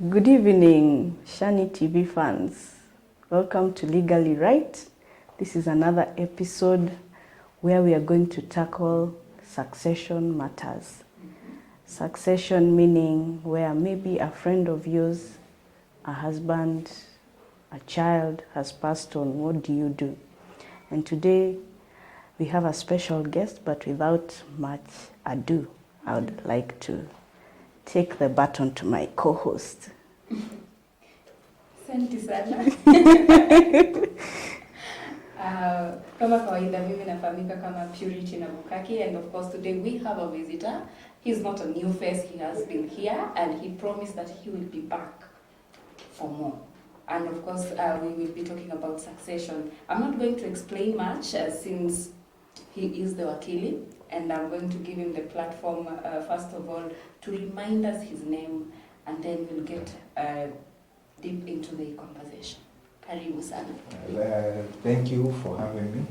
Good evening, Shani TV fans. Welcome to Legally Right. This is another episode where we are going to tackle succession matters. Succession meaning where maybe a friend of yours, a husband, a child has passed on. What do you do? And today we have a special guest, but without much ado, I would like to take the baton to my co-host. Asante sana. Kama kawaida mimi nafahamika kama Purity Nabukaki, and of course today we have a visitor. He's not a new face, he has been here and he promised that he will be back for more. And of course we will be talking about succession. I'm not going to explain much since he is the wakili, and I'm going to give him the platform first of all to remind us his name, and then we'll get deep into the conversation. Karibu sana. Thank you for having me.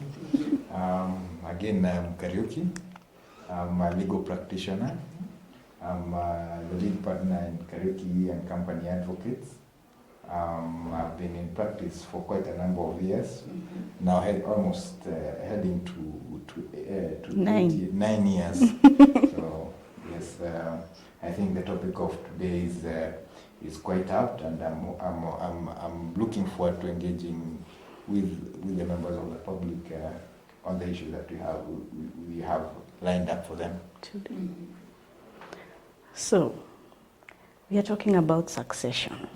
Again, I'm Kariuki. I'm a legal practitioner. I'm the lead partner in Kariuki and Company Advocates. I've been in practice for quite a number of years. Mm-hmm. Now almost heading to 9 years. So yes, I think the topic of today is quite apt, and I'm looking forward to engaging with the members of the public on the issue that we have lined up for them Today. Mm-hmm. So, we are talking about succession.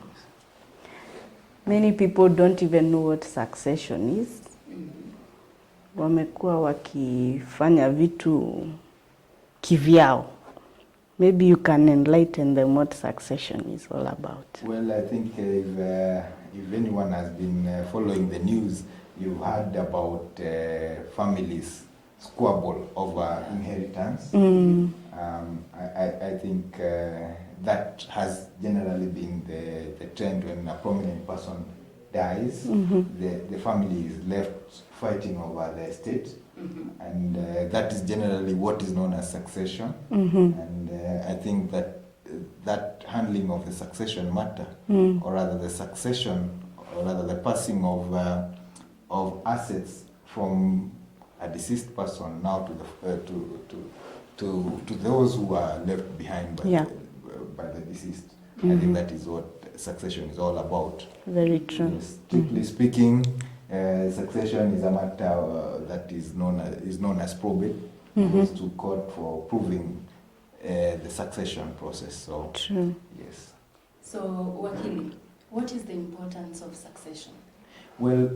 Many people don't even know what succession is. Mm-hmm. Wamekuwa wakifanya vitu kivyao. Maybe you can enlighten them what succession is all about. Well, I think if anyone has been following the news, you've heard about families squabble over inheritance. Mm. I think that has generally been the trend. When a prominent person dies, Mm-hmm. the family is left fighting over the estate. Mm-hmm. And that is generally what is known as succession. Mm-hmm. And I think that handling of the succession matter, Mm. or rather the succession, or rather the passing of assets from a deceased person now to those who are left behind by the deceased. I Mm-hmm. think that is what succession is all about. Very true. Yes, strictly speaking, succession is a matter that is known as probate. Mm-hmm. Goes to court for proving the succession process. So True. yes. So, wakili, what is the importance of succession? Well,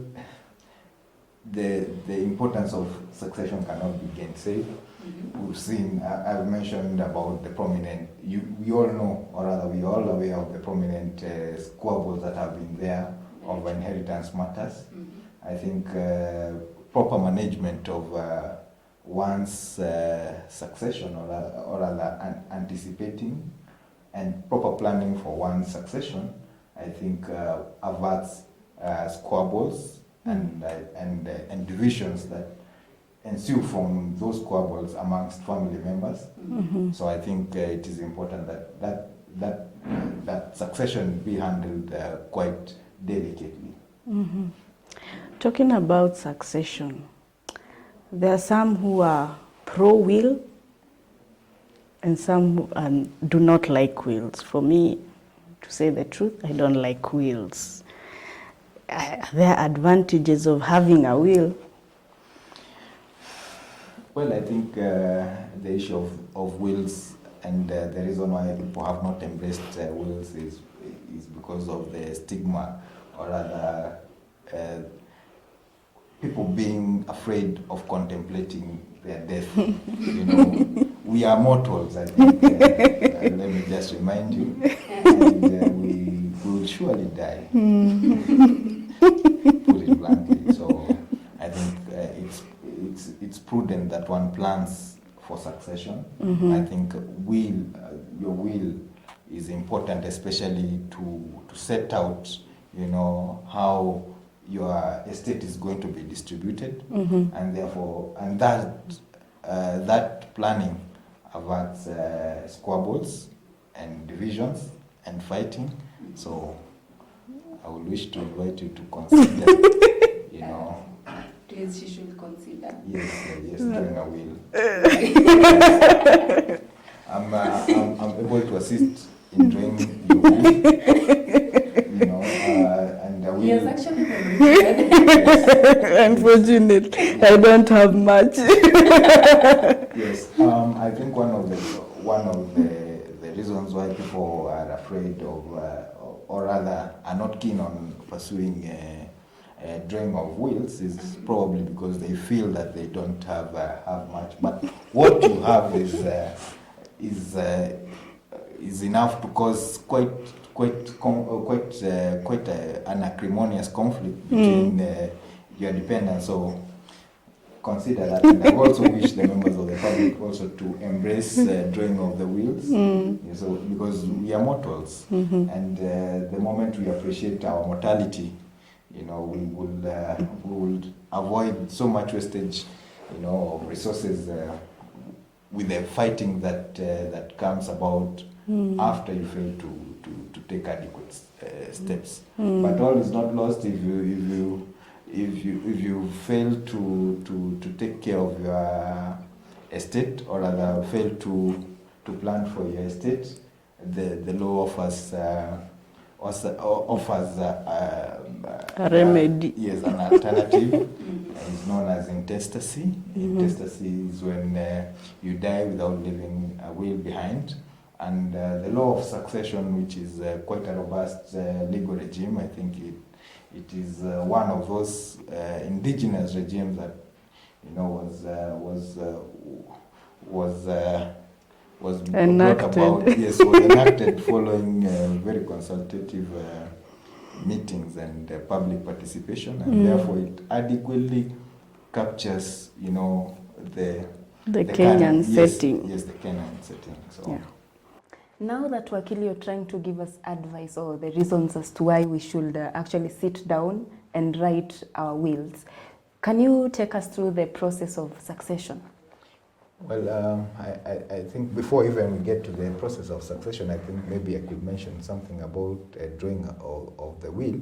the importance of succession cannot be gainsaid. Mm-hmm. We've seen, I've mentioned about the prominent, we all know, or rather we are all aware of the prominent squabbles that have been there over inheritance matters. Mm-hmm. I think proper management of one's succession, or rather anticipating, and proper planning for one's succession, I think averts squabbles and divisions that ensue from those squabbles amongst family members. Mm-hmm. So I think it is important that succession be handled quite delicately. Mm-hmm. Talking about succession, there are some who are pro-will and some who do not like wills. For me, to say the truth, I don't like wills. There are advantages of having a will. Well, I think the issue of wills, and the reason why people have not embraced wills is because of the stigma, or rather people being afraid of contemplating their death. You know, we are mortals, I think. Let me just remind you. And we will surely die. Put it bluntly. So I think it's prudent that one plans for succession. Mm-hmm. I think your will is important, especially to set out, you know, how your estate is going to be distributed, Mm-hmm. and therefore, that planning averts squabbles and divisions and fighting. So I would wish to invite you to consider, you know. Please, she should consider. Yes, drawing a will. I'm able to assist in drawing your will, you know, and I will. He has actually volunteered. Unfortunately, I don't have much. Yes, I think one of the reasons why people are afraid of, or rather are not keen on pursuing drawing of wills is probably because they feel that they don't have much. But what you have is enough to cause quite an acrimonious conflict between your dependents. So consider that, and I also wish the members of the public also to embrace drawing of the wills. So because we are mortals, and the moment we appreciate our mortality, you know, we will avoid so much wastage, you know, of resources with the fighting that comes about after you fail to take adequate steps. But all is not lost if you fail to take care of your estate, or rather fail to plan for your estate. The law offers A remedy. Yes, an alternative. It's known as intestacy. Intestacy is when you die without leaving a will behind. And the law of succession, which is quite a robust legal regime, I think it is one of those indigenous regimes that, you know, was enacted. brought about, yes, was enacted following very consultative meetings and public participation, and therefore it adequately captures, you know, the Kenyan setting. Yes, the Kenyan setting. So. Yeah. Now that Wakili, you're trying to give us advice or the reasons as to why we should actually sit down and write our wills, can you take us through the process of succession? Well, I think before even we get to the process of succession, I think maybe I could mention something about drawing of the will.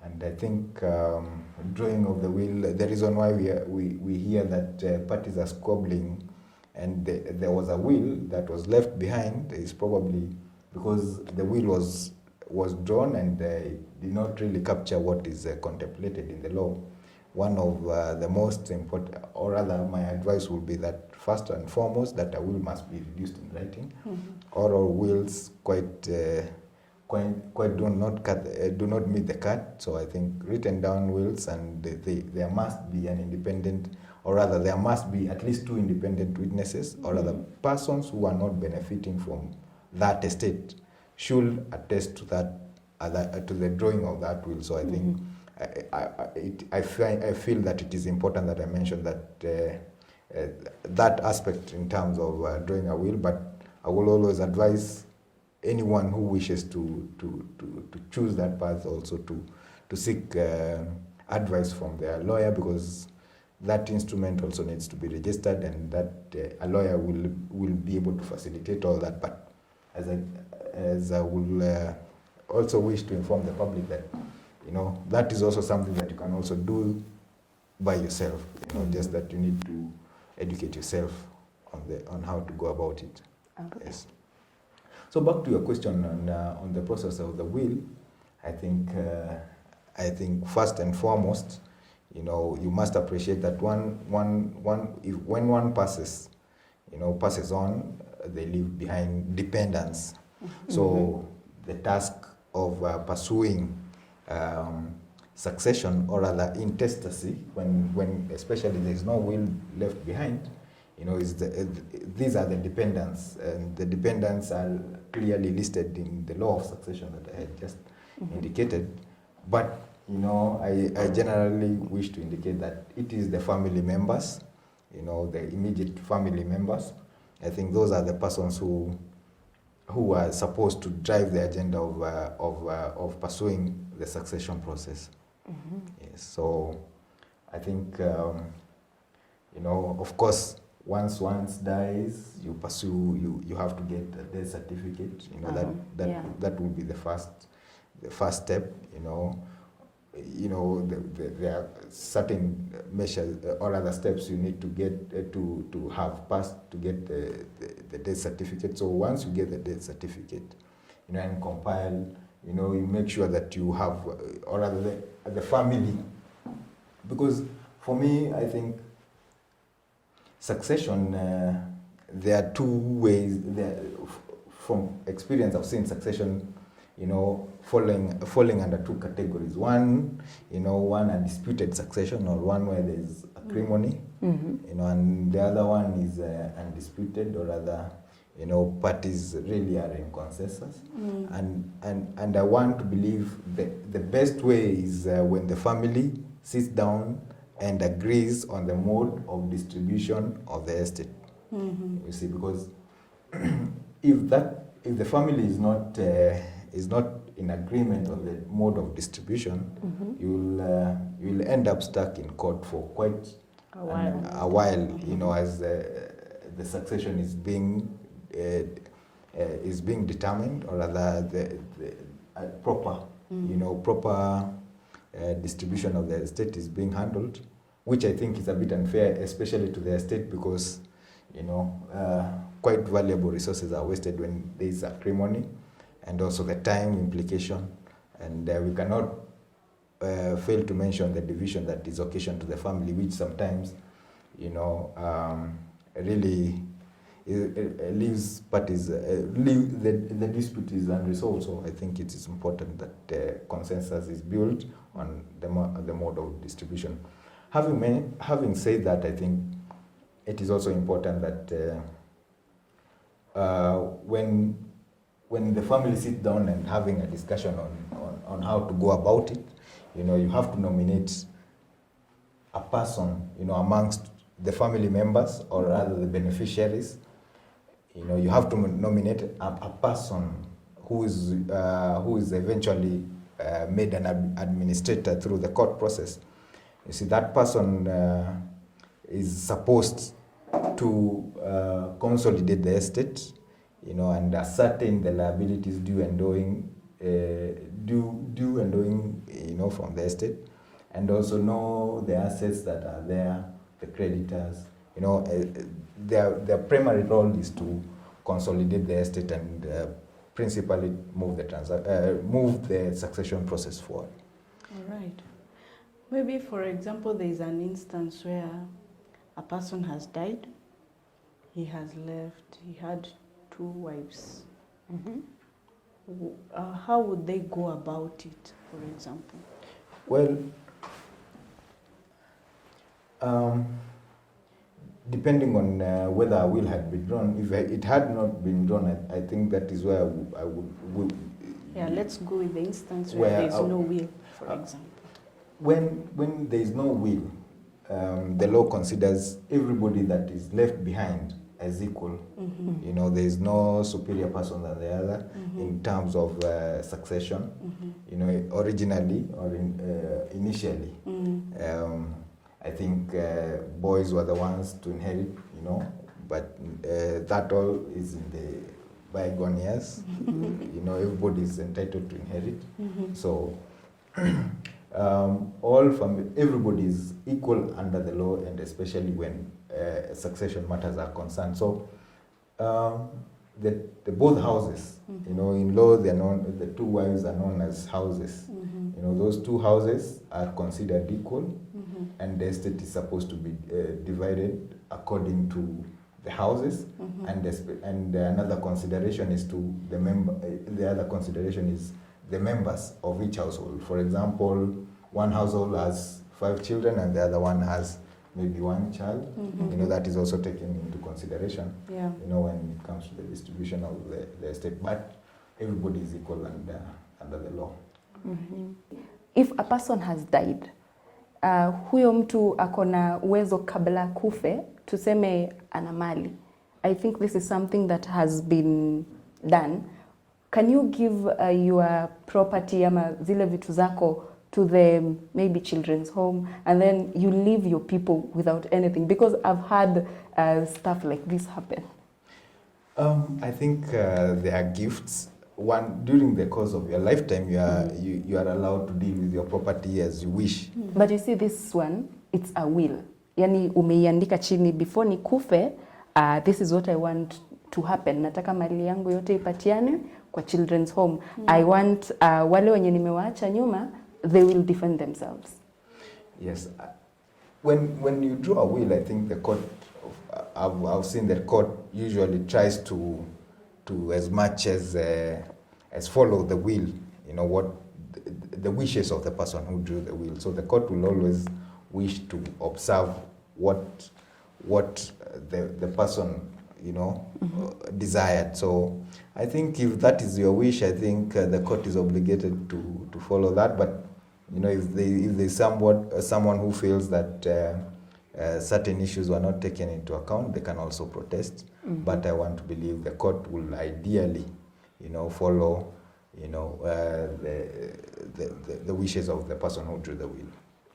And I think drawing of the will, the reason why we hear that parties are squabbling and there was a will that was left behind is probably because the will was drawn and did not really capture what is contemplated in the law. One of the most important, or rather my advice would be that first and foremost that a will must be reduced in writing. Oral wills quite do not meet the cut. So I think written down wills, and there must be an independent, or rather there must be at least 2 independent witnesses, or rather persons who are not benefiting from that estate should attest to that, to the drawing of that will. So I think I feel that it is important that I mention that that aspect in terms of drawing a will, but I will always advise anyone who wishes to choose that path also to seek advice from their lawyer, because that instrument also needs to be registered, and that a lawyer will be able to facilitate all that. But as I will also wish to inform the public that, you know, that is also something that you can also do by yourself. You know, just that you need to educate yourself on how to go about it. Okay. Yes. So back to your question on the process of the will, I think first and foremost, you know, you must appreciate that when one passes on, they leave behind dependents. So the task of pursuing succession, or rather intestacy, when especially there is no will left behind, you know, these are the dependents, and the dependents are clearly listed in the law of succession that I had just indicated. But, you know, I generally wish to indicate that it is the family members, you know, the immediate family members. I think those are the persons who are supposed to drive the agenda of pursuing the succession process. Yes, so I think, you know, of course, once dies, you pursue, you have to get a death certificate. You know, that will be the first step. There are certain measures or other steps you need to get to have passed to get the death certificate. So once you get the death certificate, and compile, you make sure that you have, or rather the family, because for me, I think succession, there are two ways. From experience, I've seen succession, falling under two categories. One, one a disputed succession, or one where there's acrimony, and the other one is undisputed, or rather, parties really are in consensus. And I want to believe that the best way is when the family sits down and agrees on the mode of distribution of the estate. You see, because if the family is not in agreement on the mode of distribution, you'll end up stuck in court for quite a while. As the succession is being determined, or rather the proper distribution of the estate is being handled, which I think is a bit unfair, especially to the estate, because quite valuable resources are wasted when there is acrimony, and also the time implication, and we cannot fail to mention the division that is occasioned to the family, which sometimes really leaves parties, the dispute is unresolved. So I think it is important that consensus is built on the mode of distribution. Having said that, I think it is also important that when the family sit down and having a discussion on how to go about it, you have to nominate a person, amongst the family members, or rather the beneficiaries. You have to nominate a person who is eventually made an administrator through the court process. You see, that person is supposed to consolidate the estate, and ascertain the liabilities due and owing, from the estate, and also know the assets that are there, the creditors. Their primary role is to consolidate the estate and principally move the succession process forward. All right. Maybe, for example, there is an instance where a person has died. He has left. He had 2 wives. How would they go about it, for example? Well, depending on whether a will had been drawn. If it had not been drawn, I think that is where I would. Yeah, let's go with the instance where there is no will, for example. When there is no will, the law considers everybody that is left behind as equal. There is no superior person than the other in terms of succession. Originally or initially. I think boys were the ones to inherit, but that all is in the bygone years. Everybody is entitled to inherit. So everybody is equal under the law, and especially when succession matters are concerned. So the both houses, in law they are known, the 2 wives are known as houses. Those 2 houses are considered equal, and the estate is supposed to be divided according to the houses. And another consideration is to the member. The other consideration is the members of each household. For example, one household has 5 children, and the other one has maybe 1 child. That is also taken into consideration. Yeah. When it comes to the distribution of the estate. But everybody is equal under the law. If a person has died, huyo mtu akona uwezo kabla kufe, tuseme ana mali. I think this is something that has been done. Can you give your property ama zile vitu zako to the maybe children's home, and then you leave your people without anything, because I've had stuff like this happen. I think there are gifts. One, during the course of your lifetime, you are allowed to deal with your property as you wish. But you see, this one, it's a will. Yani umeiandika chini, before nikufe, this is what I want to happen. Nataka mali yangu yote ipatiane kwa children's home. I want wale wenye nimewaacha nyuma, they will defend themselves. Yes. When you draw a will, I think the court, I've seen that court usually tries to as much as follow the will, you know, what the wishes of the person who drew the will. So the court will always wish to observe what the person, you know, desired. So I think if that is your wish, I think the court is obligated to follow that. But you know, if there's someone who feels that certain issues were not taken into account, they can also protest. But I want to believe the court will ideally, you know, follow, you know, the wishes of the person who drew the will.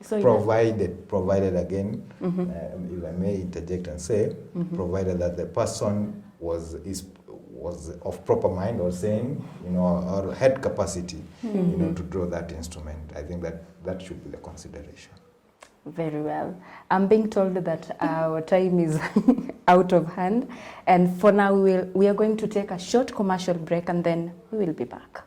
So provided again, if I may interject and say, provided that the person was of proper mind or sane, you know, or had capacity, you know, to draw that instrument. I think that should be the consideration. Very well. I'm being told that our time is out of hand, and for now we are going to take a short commercial break, and then we will be back.